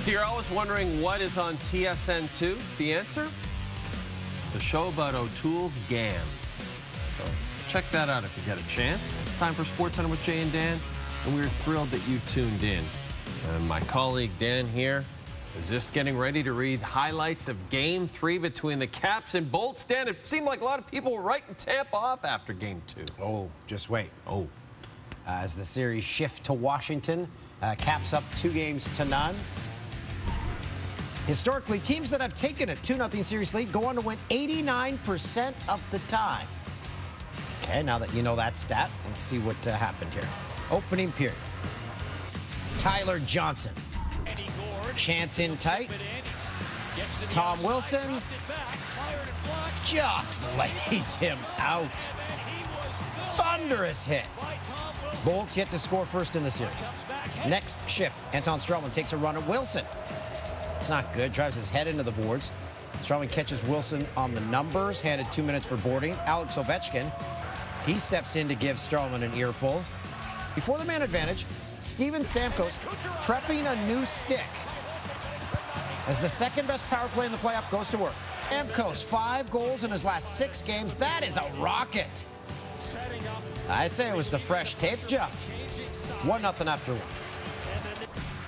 So you're always wondering what is on TSN2? The answer? The show about O'Toole's Gams. So check that out if you get a chance. It's time for SportsCenter with Jay and Dan, and we're thrilled that you tuned in. My colleague Dan here is just getting ready to read highlights of Game 3 between the Caps and Bolts. Dan, it seemed like a lot of people were writing Tampa off after Game 2. Oh, just wait. Oh. As the series shift to Washington, Caps up 2-0. Historically, teams that have taken a 2-0 series lead go on to win 89% of the time. Okay, now that you know that stat, let's see what happened here. Opening period. Tyler Johnson. Chance in tight. Tom Wilson just lays him out. Thunderous hit. Bolts yet to score first in the series. Next shift, Anton Stralman takes a run at Wilson. It's not good, drives his head into the boards. Stralman catches Wilson on the numbers, handed 2 minutes for boarding. Alex Ovechkin, he steps in to give Stralman an earful. Before the man advantage, Steven Stamkos prepping a new stick as the second-best power play in the playoff goes to work. Stamkos, 5 goals in his last 6 games. That is a rocket. I say it was the fresh tape job. 1-0 after 1.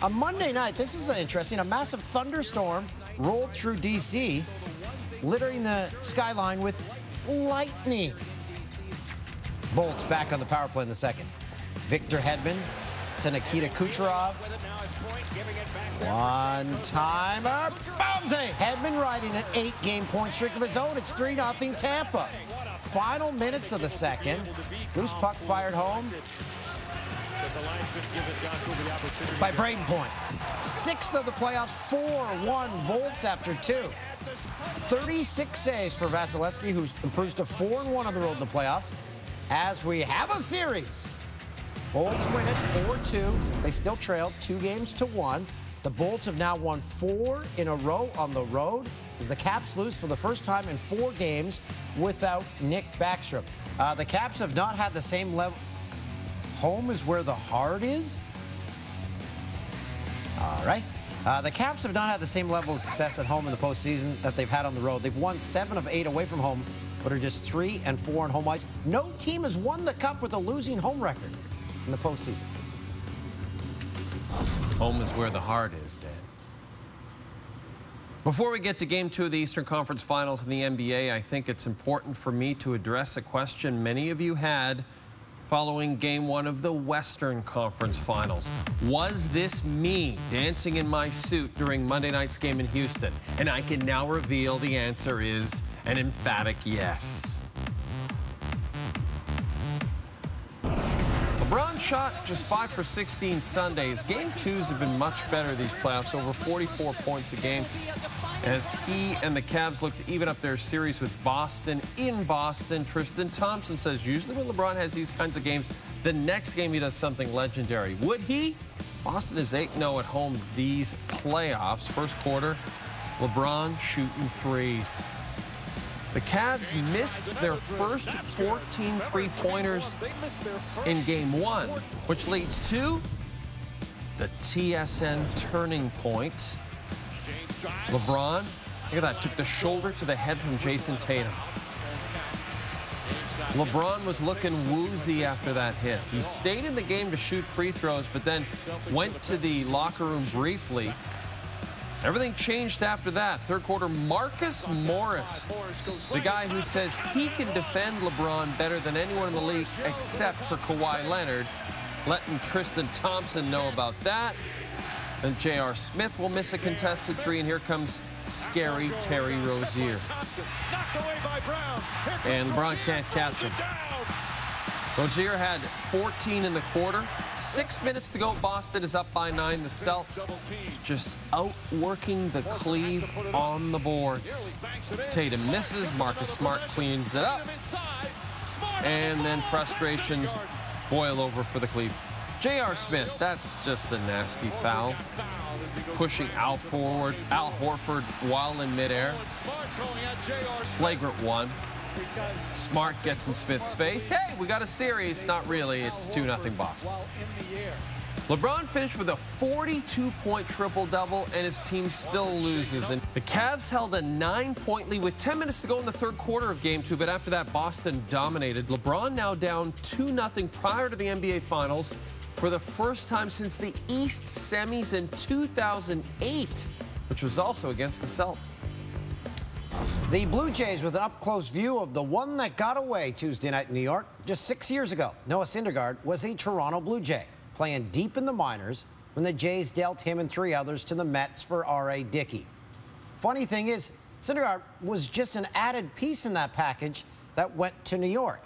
On Monday night, this is interesting. A massive thunderstorm rolled through D.C., littering the skyline with lightning. Bolts back on the power play in the second. Victor Hedman to Nikita Kucherov. One-timer. Boomsy! Hedman riding an 8-game point streak of his own. It's 3-0 Tampa. Final minutes of the second. Loose puck fired home by Braden Point. 6th of the playoffs, 4-1 Bolts after 2. 36 saves for Vasilevsky, who improves to 4-1 on the road in the playoffs. As we have a series, Bolts win it 4-2. They still trailed 2-1. The Bolts have now won 4 in a row on the road as the Caps lose for the first time in 4 games without Nick Backstrom. The Caps have not had the same level. Home is where the heart is? All right. The Caps have not had the same level of success at home in the postseason that they've had on the road. They've won 7 of 8 away from home, but are just 3-4 on home ice. No team has won the Cup with a losing home record in the postseason. Home is where the heart is, Dan. Before we get to Game 2 of the Eastern Conference Finals in the NBA, I think it's important for me to address a question many of you had following Game 1 of the Western Conference Finals. Was this me dancing in my suit during Monday night's game in Houston? And I can now reveal the answer is an emphatic yes. LeBron shot just 5 for 16 Sundays. Game 2s have been much better these playoffs, over 44 points a game, as he and the Cavs look to even up their series with Boston in Boston. Tristan Thompson says usually when LeBron has these kinds of games, the next game he does something legendary. Would he? Boston is 8-0 at home these playoffs. First quarter, LeBron shooting threes. The Cavs missed their first 14 three-pointers in Game 1, which leads to the TSN turning point. LeBron, look at that, took the shoulder to the head from Jason Tatum. LeBron was looking woozy after that hit. He stayed in the game to shoot free throws, but then went to the locker room briefly. Everything changed after that. Third quarter, Marcus Morris, the guy who says he can defend LeBron better than anyone in the league except for Kawhi Leonard, letting Tristan Thompson know about that. And J.R. Smith will miss a contested 3, and here comes scary Terry Rozier. And LeBron can't catch him. Rozier had 14 in the quarter. 6 minutes to go. Boston is up by 9. The Celts just outworking the Cleve on the boards. Tatum misses. Marcus Smart cleans it up. And then frustrations boil over for the Cleve. J.R. Smith, that's just a nasty foul. Pushing Al Horford while in midair. Flagrant one. Smart gets in Smith's face. Hey, we got a series. Not really. It's 2-0 Boston. LeBron finished with a 42-point triple-double, and his team still loses. And the Cavs held a 9-point lead with 10 minutes to go in the third quarter of Game 2, but after that, Boston dominated. LeBron now down 2-0 prior to the NBA Finals for the first time since the East semis in 2008, which was also against the Celtics. The Blue Jays with an up-close view of the one that got away Tuesday night in New York. Just 6 years ago, Noah Syndergaard was a Toronto Blue Jay, playing deep in the minors when the Jays dealt him and 3 others to the Mets for R.A. Dickey. Funny thing is, Syndergaard was just an added piece in that package that went to New York.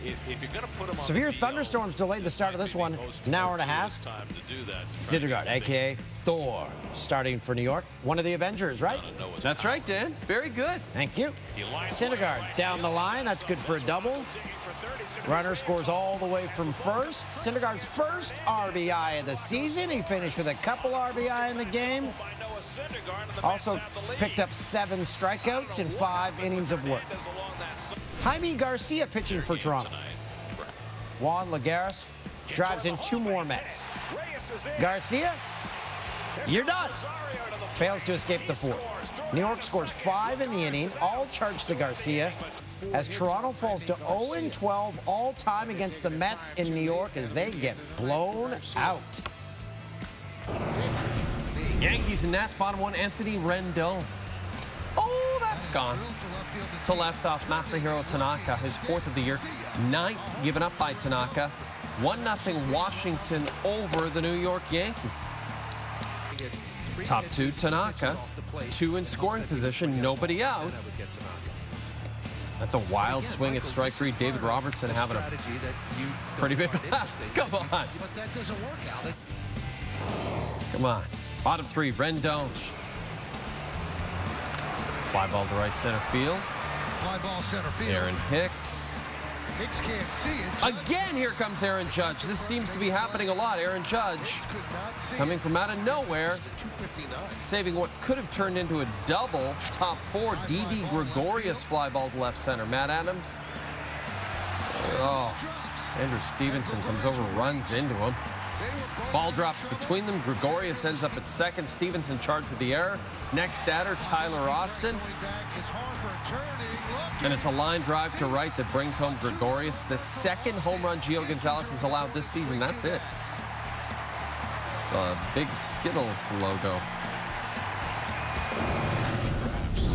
If you're gonna put him on Severe thunderstorms delayed the start of this one, an hour and a half. Syndergaard, a.k.a. Thor, starting for New York. One of the Avengers, right? That's right, Dan. Very good. Thank you. Syndergaard down the line. That's good for a double. Runner scores all the way from first. Syndergaard's first RBI of the season. He finished with a couple RBI in the game. Also picked up 7 strikeouts in 5 innings of work. Jaime Garcia pitching for Toronto. Juan Lagares drives in 2 more Mets. Garcia, you're done. Fails to escape the 4th. New York scores 5 in the inning, all charged to Garcia, as Toronto falls to 0-12 all-time against the Mets in New York as they get blown out. Yankees and Nats, bottom 1, Anthony Rendon. Oh, that's gone. To left off Masahiro Tanaka, his 4th of the year. 9th given up by Tanaka. 1-0 Washington over the New York Yankees. Top 2, Tanaka. 2 in scoring position, nobody out. That's a wild swing at strike 3. David Robertson having a pretty big laugh. Come on. Come on. Bottom 3, Rendon. Fly ball to right center field. Fly ball center field. Aaron Hicks. Hicks can't see it. Again, here comes Aaron Judge. This seems to be happening a lot. Aaron Judge coming from out of nowhere, saving what could have turned into a double. Top 4, Didi Gregorius fly ball to left center. Matt Adams. Oh, Andrew Stevenson comes over, runs into him. Ball drops between them. Gregorius ends up at second. Stevenson charged with the error. Next batter, Tyler Austin. And it's a line drive to right that brings home Gregorius. The 2nd home run Gio Gonzalez has allowed this season. That's it. It's a big Skittles logo.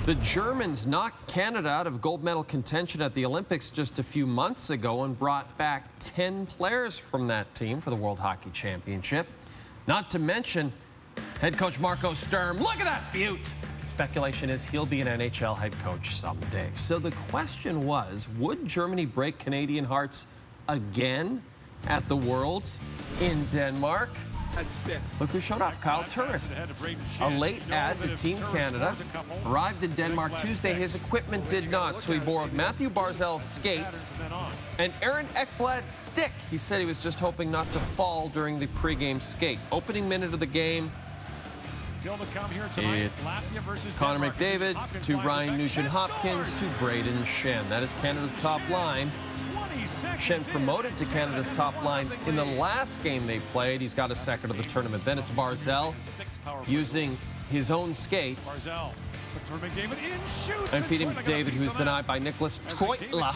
The Germans knocked Canada out of gold medal contention at the Olympics just a few months ago and brought back 10 players from that team for the World Hockey Championship. Not to mention head coach Marco Sturm. Look at that beaut! Speculation is he'll be an NHL head coach someday. So the question was, would Germany break Canadian hearts again at the Worlds in Denmark? Look who showed up, Kyle Turris. A late add to Team Canada. Arrived in Denmark Tuesday. His equipment did not, so he borrowed Matthew Barzal's skates and Aaron Ekblad's stick. He said he was just hoping not to fall during the pregame skate. Opening minute of the game, it's Connor McDavid to Ryan Nugent-Hopkins to Braden Shen. That is Canada's top line. Shen promoted to Canada's top line in the last game they played. He's got a 2nd of the tournament. Then it's Barzal using his own skates and feeding McDavid, who's denied by Nicholas Troitla.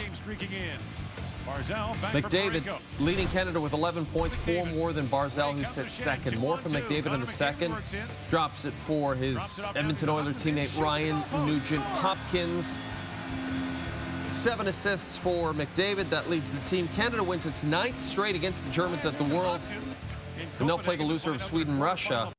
McDavid leading Canada with 11 points, 4 more than Barzal, who sits 2nd. More from McDavid in the 2nd. Drops it for his Edmonton Oilers teammate Ryan Nugent-Hopkins. 7 assists for McDavid. That leads the team. Canada wins its 9th straight against the Germans at the Worlds. And they'll play the loser of Sweden-Russia.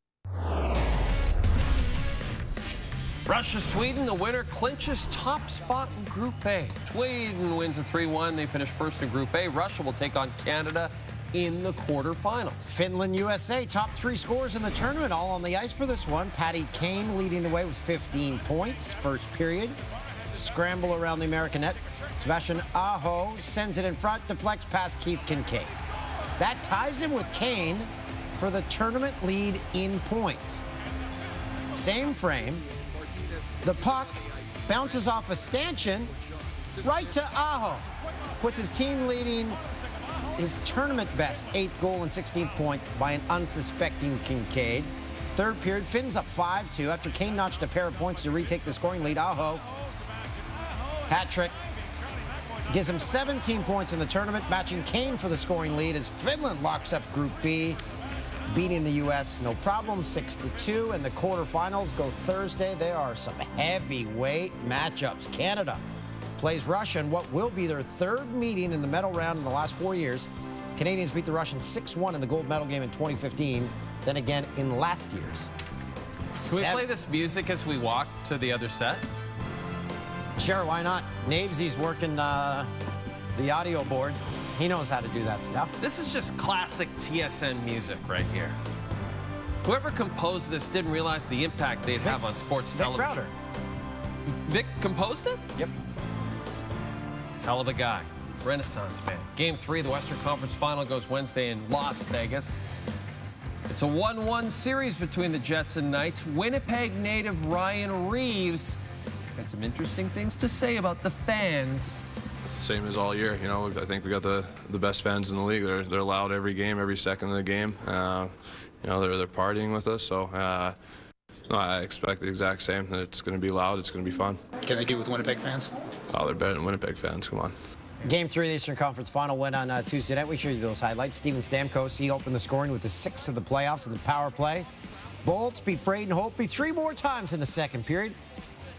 Russia-Sweden, the winner, clinches top spot in Group A. Sweden wins a 3-1. They finish first in Group A. Russia will take on Canada in the quarterfinals. Finland, USA, top 3 scorers in the tournament, all on the ice for this one. Patty Kane leading the way with 15 points, first period. Scramble around the American net. Sebastian Aho sends it in front, deflects past Keith Kincaid. That ties him with Kane for the tournament lead in points. Same frame. The puck bounces off a stanchion right to Aho. Puts his team leading his tournament best 8th goal and 16th point by an unsuspecting Kincaid. Third period, Finn's up 5-2 after Kane notched a pair of points to retake the scoring lead. Aho, hat trick, gives him 17 points in the tournament, matching Kane for the scoring lead as Finland locks up Group B, beating the U.S. no problem, 6-2. And the quarterfinals go Thursday. There are some heavyweight matchups. Canada plays Russia in what will be their third meeting in the medal round in the last 4 years. Canadians beat the Russians 6-1 in the gold medal game in 2015, then again in last year's. Can we play this music as we walk to the other set? Sure, why not? Nabesy's working the audio board. He knows how to do that stuff. This is just classic TSN music right here. Whoever composed this didn't realize the impact they'd have on sports television. Crowder. Vic composed it? Yep. Hell of a guy. Renaissance man. Game 3 of the Western Conference Final goes Wednesday in Las Vegas. It's a 1-1 series between the Jets and Knights. Winnipeg native Ryan Reeves had some interesting things to say about the fans. Same as all year, you know. I think we got the best fans in the league. They're loud every game, every second of the game. You know, they're partying with us, so no, I expect the exact same. That it's going to be loud, it's going to be fun. Can they get with Winnipeg fans? Oh, they're better than Winnipeg fans. Come on. Game 3 of the Eastern Conference Final went on Tuesday night. We showed you those highlights. Steven Stamkos, he opened the scoring with the 6th of the playoffs in the power play. Bolts beat Braden Holtby 3 more times in the second period.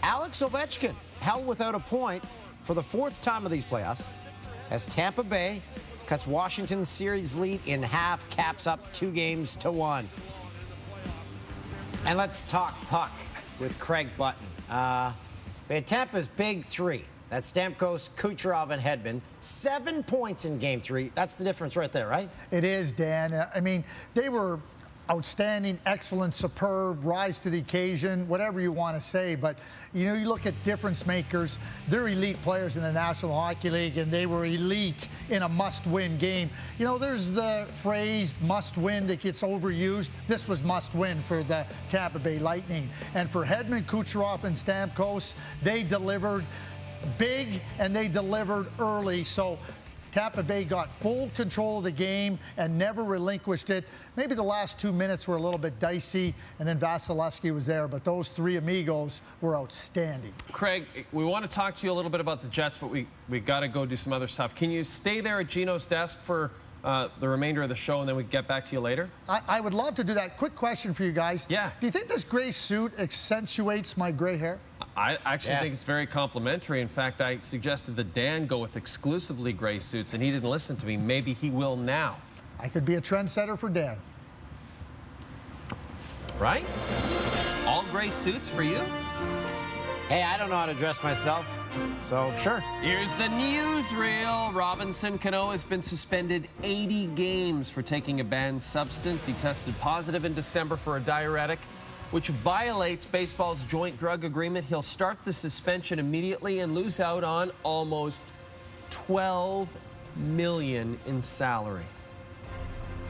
Alex Ovechkin held without a point for the 4th time of these playoffs as Tampa Bay cuts Washington's series lead in half, caps up 2-1. And let's talk puck with Craig Button. We had Tampa's big 3. That's Stamkos, Kucherov, and Hedman. 7 points in Game 3. That's the difference right there, right? It is, Dan. I mean, they were outstanding, excellent, superb, rise to the occasion, whatever you want to say. But, you know, you look at difference makers. They're elite players in the National Hockey League, and they were elite in a must-win game. You know, there's the phrase must-win that gets overused. This was must-win for the Tampa Bay Lightning. And for Hedman, Kucherov, and Stamkos, they delivered big, and they delivered early. So Tampa Bay got full control of the game and never relinquished it. Maybe the last 2 minutes were a little bit dicey, and then Vasilevsky was there, but those 3 amigos were outstanding. Craig, we want to talk to you a little bit about the Jets, but we got to go do some other stuff. Can you stay there at Gino's desk for the remainder of the show, and then we get back to you later? I would love to do that. Quick question for you guys. Yeah. Do you think this gray suit accentuates my gray hair? I actually think it's very complimentary. In fact, I suggested that Dan go with exclusively gray suits, and he didn't listen to me. Maybe he will now. I could be a trendsetter for Dan. Right? All gray suits for you? Hey, I don't know how to dress myself, so sure. Here's the newsreel. Robinson Cano has been suspended 80 games for taking a banned substance. He tested positive in December for a diuretic, which violates baseball's joint drug agreement. He'll start the suspension immediately and lose out on almost $12 million in salary.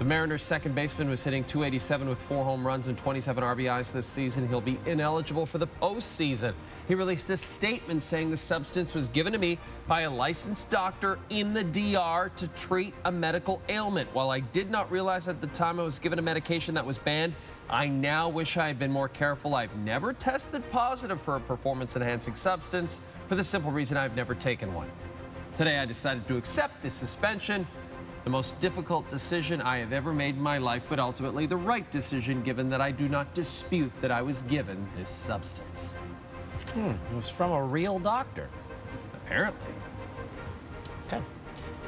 The Mariners' second baseman was hitting .287 with 4 home runs and 27 RBIs this season. He'll be ineligible for the postseason. He released a statement saying the substance was given to me by a licensed doctor in the DR to treat a medical ailment. While I did not realize at the time I was given a medication that was banned, I now wish I had been more careful. I've never tested positive for a performance-enhancing substance for the simple reason I've never taken one. Today I decided to accept this suspension. The most difficult decision I have ever made in my life, but ultimately the right decision given that I do not dispute that I was given this substance. It was from a real doctor. Apparently. Okay.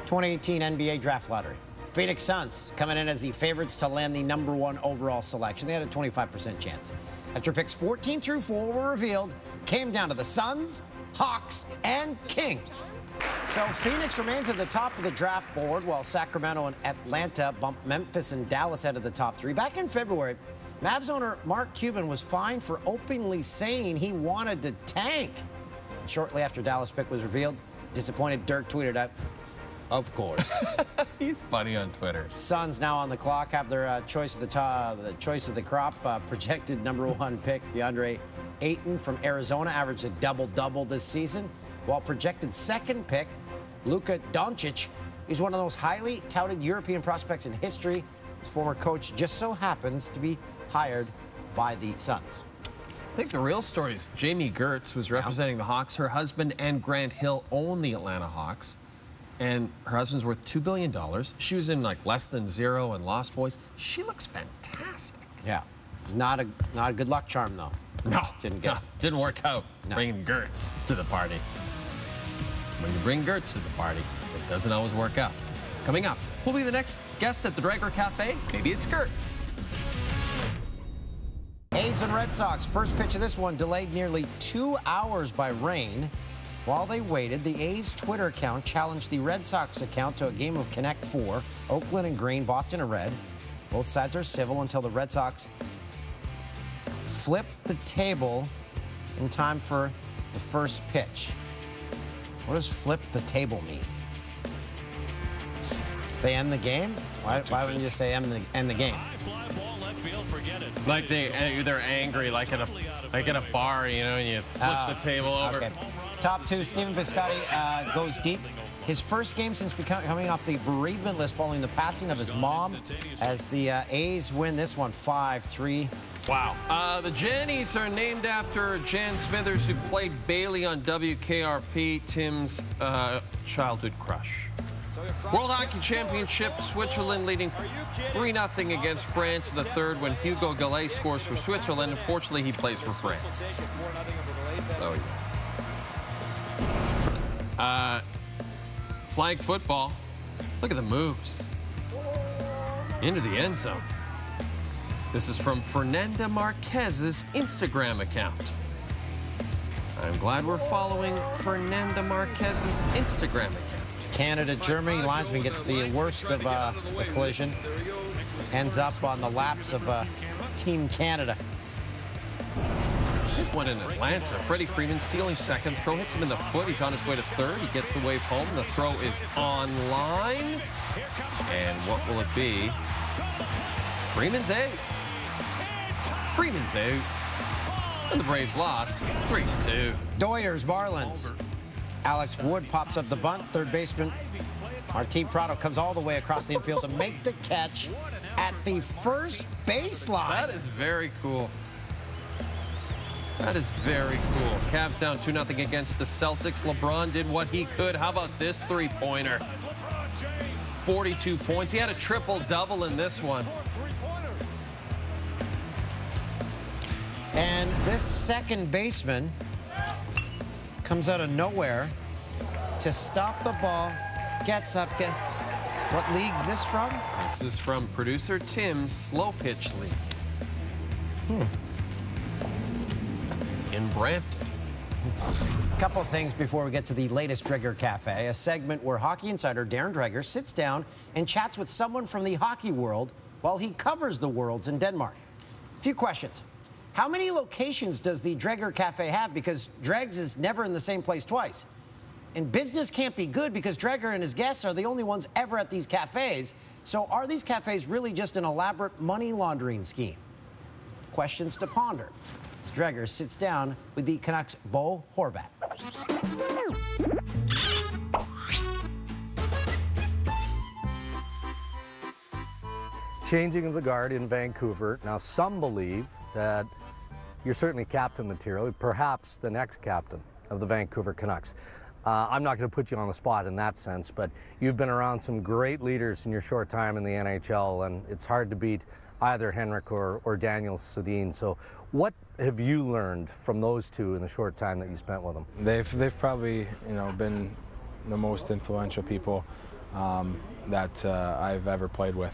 2018 NBA Draft Lottery. Phoenix Suns coming in as the favorites to land the #1 overall selection. They had a 25% chance. After picks 14 through 4 were revealed, came down to the Suns, Hawks, and Kings. So Phoenix remains at the top of the draft board, while Sacramento and Atlanta bumped Memphis and Dallas out of the top 3. Back in February, Mavs owner Mark Cuban was fined for openly saying he wanted to tank. Shortly after Dallas pick was revealed, disappointed Dirk tweeted out, "Of course." He's funny on Twitter. Suns now on the clock have their choice of the choice of the crop. Projected #1 pick DeAndre Ayton from Arizona averaged a double-double this season. while projected second pick, Luka Doncic is one of the most highly touted European prospects in history. His former coach just so happens to be hired by the Suns. I think the real story is Jamie Gertz was representing the Hawks. Her husband and Grant Hill own the Atlanta Hawks. And her husband's worth $2 billion. She was in like Less Than Zero and Lost Boys. She looks fantastic. Yeah. Not a good luck charm, though. No. Didn't work out No. bringing Gertz to the party. When you bring Gertz to the party, it doesn't always work out. Coming up, who'll be the next guest at the Drager Cafe? Maybe it's Gertz. A's and Red Sox. First pitch of this one delayed nearly 2 hours by rain. While they waited, the A's Twitter account challenged the Red Sox account to a game of Connect Four. Oakland in green, Boston in red. Both sides are civil until the Red Sox flip the table in time for the first pitch. What does flip the table mean? They end the game? Why wouldn't you just say end the game? Like they're angry, like at a bar, you know, and you flip the table over. Okay. Top two, Stephen Piscotty goes deep. His first game since coming off the bereavement list following the passing of his mom, as the A's win this one 5-3. Wow. The Jannies are named after Jan Smithers, who played Bailey on WKRP, Tim's childhood crush. World Hockey Championship, Switzerland leading 3-0 against France in the third when Hugo Gallet scores for Switzerland. Unfortunately, he plays for France. So, flag football. Look at the moves. Into the end zone. This is from Fernanda Marquez's Instagram account. I'm glad we're following Fernanda Marquez's Instagram account. Canada-Germany linesman gets the worst of the collision. Ends up on the laps of Team Canada. This one in Atlanta. Freddie Freeman stealing second. Throw hits him in the foot. He's on his way to third. He gets the wave home. The throw is online. And what will it be? Freeman's out. Freeman's out. And the Braves lost 3-2. Doyers, Marlins. Alex Wood pops up the bunt. Third baseman Martin Prado comes all the way across the infield to make the catch at the first baseline. That is very cool. That is very cool. Cavs down 2-0 against the Celtics. LeBron did what he could. How about this three-pointer? 42 points. He had a triple-double in this one. And this second baseman comes out of nowhere to stop the ball, gets up. What league's this from? This is from producer Tim's slow pitch league. In Brampton. Couple of things before we get to the latest Drager Cafe, a segment where hockey insider Darren Dreger sits down and chats with someone from the hockey world while he covers the Worlds in Denmark. A few questions. How many locations does the Drager Cafe have? Because Dregs is never in the same place twice. And business can't be good because Drager and his guests are the only ones ever at these cafes. So are these cafes really just an elaborate money laundering scheme? Questions to ponder. As Drager sits down with the Canucks' Bo Horvat. Changing of the guard in Vancouver. Now, some believe that you're certainly captain material, perhaps the next captain of the Vancouver Canucks. I'm not going to put you on the spot in that sense, but you've been around some great leaders in your short time in the NHL, and it's hard to beat either Henrik or Daniel Sedin. So what have you learned from those two in the short time that you spent with them? They've probably, been the most influential people that I've ever played with,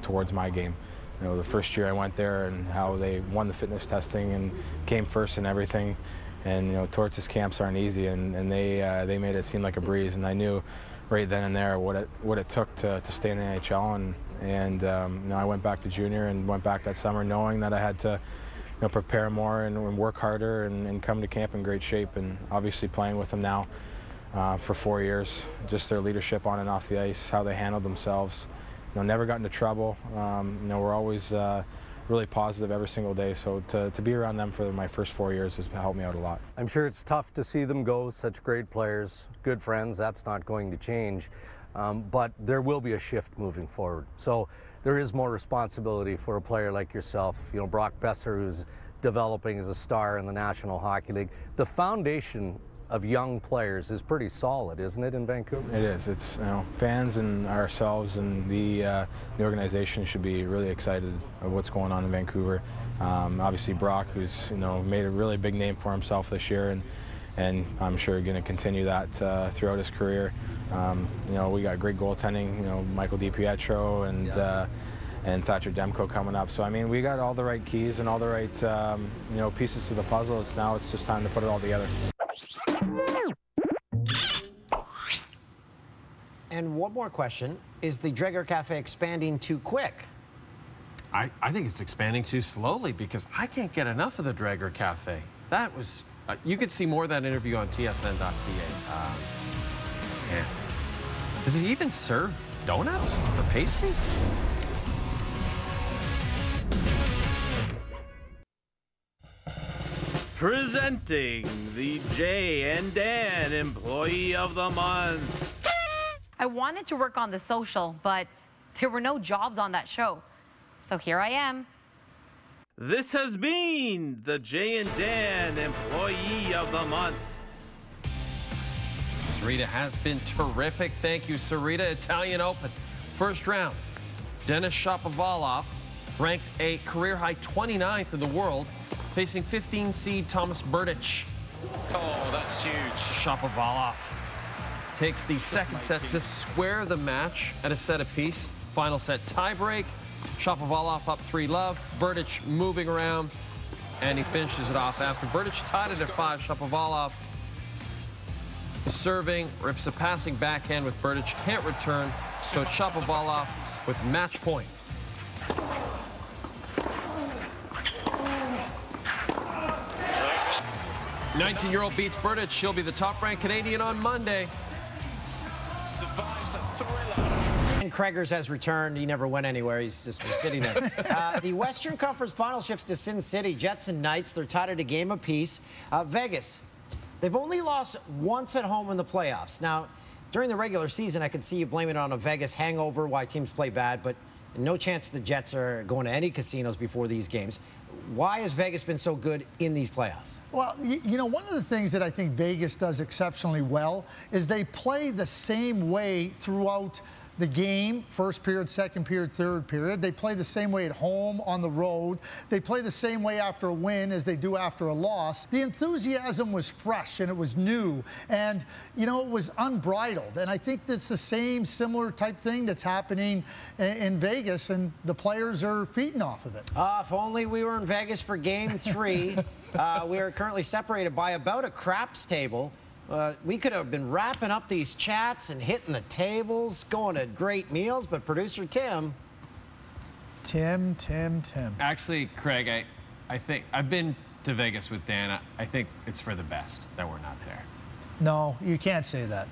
towards my game. The first year I went there and how they won the fitness testing and came first in everything. And, Torts' camps aren't easy, and they made it seem like a breeze. And I knew right then and there what it took to stay in the NHL. And I went back to junior and went back that summer knowing that I had to prepare more and work harder and come to camp in great shape. And obviously playing with them now for 4 years, just their leadership on and off the ice, how they handled themselves. Never got into trouble. We're always really positive every single day. So to be around them for my first 4 years has helped me out a lot. I'm sure it's tough to see them go, such great players, good friends. That's not going to change. But there will be a shift moving forward. So there is more responsibility for a player like yourself. You know, Brock Boeser, who's developing as a star in the National Hockey League. The foundation of young players is pretty solid, isn't it, in Vancouver? It is. It's, you know, fans and ourselves and the organization should be really excited of what's going on in Vancouver. Obviously, Brock, who's, you know, made a really big name for himself this year, and I'm sure going to continue that throughout his career. You know, we got great goaltending. You know, Michael DiPietro and Thatcher Demko coming up. So I mean, we got all the right keys and all the right you know, pieces to the puzzle. It's just time to put it all together. And one more question: is the Draeger Cafe expanding too quick? I think it's expanding too slowly because I can't get enough of the Draeger Cafe. That was, you could see more of that interview on tsn.ca. Yeah. Does he even serve donuts or pastries? Presenting the Jay and Dan Employee of the Month. I wanted to work on The Social, but there were no jobs on that show. So here I am. This has been the Jay and Dan Employee of the Month. Sarita has been terrific. Thank you, Sarita. Italian Open. First round, Denis Shapovalov, ranked a career-high 29th in the world, facing 15 seed Thomas Berdych. Oh, that's huge. Shapovalov takes the second set to square the match at a set apiece. Final set tiebreak. Shapovalov up 3-love. Berdych moving around, and he finishes it off. After Berdych tied it at 5, Shapovalov serving, rips a passing backhand with Berdych, can't return, so it's Shapovalov with match point. The 19-year-old beats Berdych. She'll be the top-ranked Canadian on Monday. Survives a thriller. And Craigers has returned. He never went anywhere. He's just been sitting there. The Western Conference final shifts to Sin City. Jets and Knights, they're tied at a game apiece. Vegas, they've only lost once at home in the playoffs. Now, during the regular season, I could see you blaming it on a Vegas hangover, why teams play bad, but no chance the Jets are going to any casinos before these games. Why has Vegas been so good in these playoffs? Well, you know, one of the things that I think Vegas does exceptionally well is they play the same way throughout the game, first period, second period, third period. They play the same way at home, on the road. They play the same way after a win as they do after a loss. The enthusiasm was fresh and it was new and, you know, it was unbridled. And I think that's the same similar type thing that's happening in Vegas, and the players are feeding off of it. If only we were in Vegas for Game 3. We are currently separated by about a craps table. We could have been wrapping up these chats and hitting the tables, going to great meals, but producer Tim. Actually, Craig, I think I've been to Vegas with Dan. I think it's for the best that we're not there. No, you can't say that.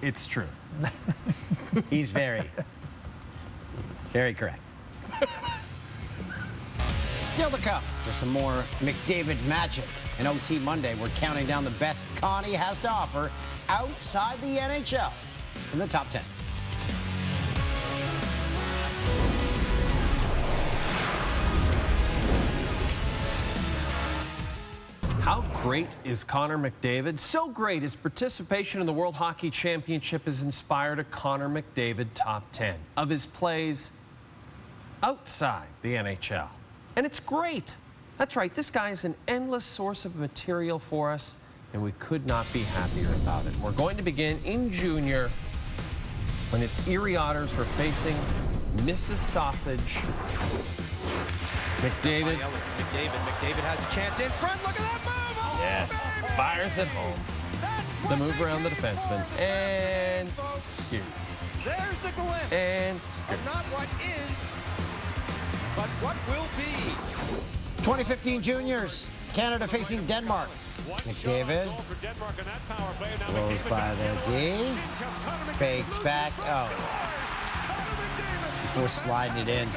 It's true. He's very correct. Still to come, there's some more McDavid magic. And OT Monday, we're counting down the best Connie has to offer outside the NHL in the top 10. How great is Connor McDavid? So great, his participation in the World Hockey Championship has inspired a Connor McDavid top 10 of his plays outside the NHL. And it's great. That's right, this guy is an endless source of material for us, and we could not be happier about it. We're going to begin in junior when his Erie Otters were facing Mrs. Sausage. McDavid has a chance in front. Look at that move! Oh, yes, fires it home. The move around the defenseman and scoots. There's the glimpse. And scoots. Not what is, but what will be. 2015 juniors, Canada facing Denmark. McDavid blows by the D, fakes back, before sliding it in.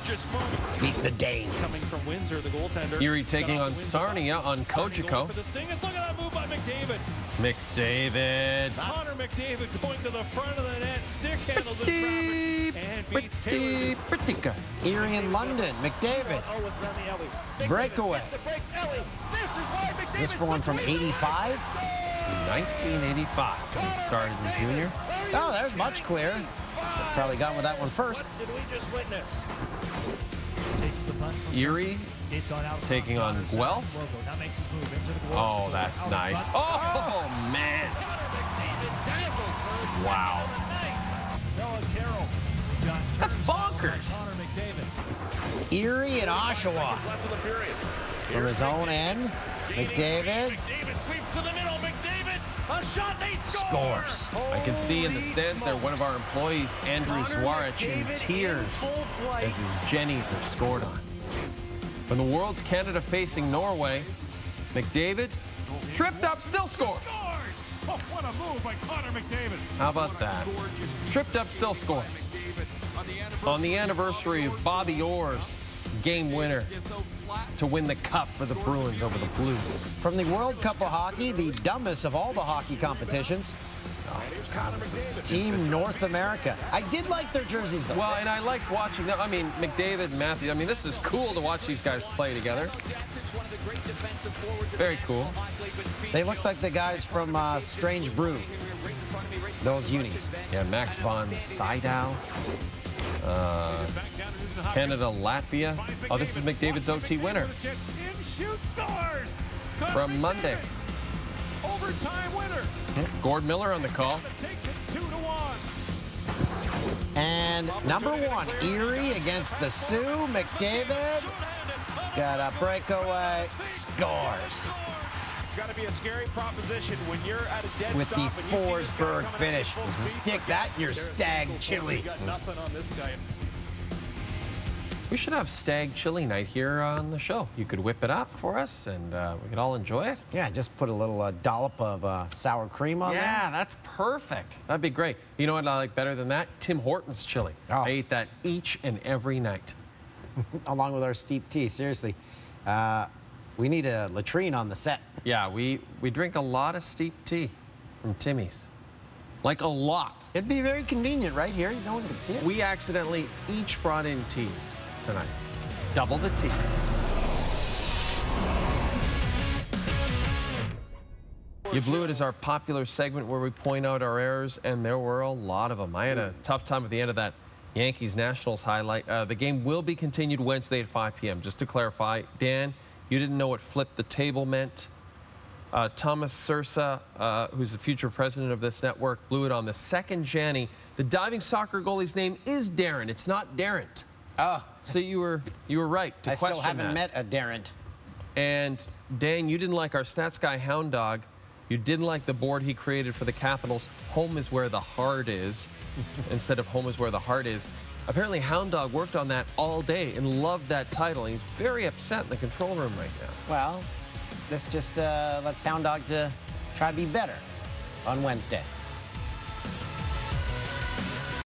gorgeous move. Beat the Danes. Coming from Windsor, the goaltender. Erie taking on Sarnia on Cogeco. For the Stingers. Look at that move by McDavid. McDavid. Connor McDavid going to the front of the net. Stick handles in traffic. And beats Taylor. Pretty good. Erie and London. McDavid. Breakaway. Is this for one from 85? 1985. When he started in junior. Oh, there's much clearer. Probably gone with that one first. Did we just witness? Erie taking on Guelph. Oh, that's nice. Oh, man. Wow. That's bonkers. Erie and Oshawa. From his own end, McDavid scores. I can see in the stands there one of our employees, Andrew Zwarich, in tears as his Jennies are scored on. When the World's Canada facing Norway, McDavid tripped up, still scores. Oh, what a move by Connor McDavid. How about that? Tripped up, still scores. On the anniversary of Bobby Orr's game winner to win the cup for the Bruins over the Blues. From the World Cup of Hockey, the dumbest of all the hockey competitions. Oh, God, this is stupid. Team North America. I did like their jerseys, though. Well, and I liked watching them. I mean, McDavid and Matthews. I mean, this is cool to watch these guys play together. Very cool. They look like the guys from Strange Brew. Those unis. Yeah, Max von Sydow. Canada, Latvia. Oh, this is McDavid's OT winner. From Monday. Overtime winner. Gord Miller on the call. Takes it 2-1. And number one, Erie against the Sioux. McDavid. He's got a breakaway. Scores. It's got to be a scary proposition when you're at a dead with the stop and you see this guy Forsberg coming finish. at full speed. Stick that in your stag chili. We got nothing on this guy. We should have stag chili night here on the show. You could whip it up for us, and we could all enjoy it. Yeah, just put a little dollop of sour cream on there. Yeah, that's perfect. That'd be great. You know what I like better than that? Tim Hortons chili. Oh. I eat that each and every night. Along with our steep tea. Seriously, we need a latrine on the set. Yeah, we drink a lot of steep tea from Timmy's. Like a lot. It'd be very convenient right here. No one can see it. We accidentally each brought in teas tonight. Double the tea. You Blew It is our popular segment where we point out our errors, and there were a lot of them. I had a tough time at the end of that Yankees-Nationals highlight. The game will be continued Wednesday at 5 p.m. Just to clarify, Dan, you didn't know what flip the table meant. Thomas Sursa, who's the future president of this network, blew it on the second Janny. The diving soccer goalie's name is Darren. It's not Darrent. Oh. So you were right to question that. I still haven't met a Darrent. And Dan, you didn't like our stats guy Hound Dog. You didn't like the board he created for the Capitals. Home is where the heart is, instead of home is where the heart is. Apparently, Hound Dog worked on that all day and loved that title. He's very upset in the control room right now. Well, this just lets Hound Dog to try to be better on Wednesday.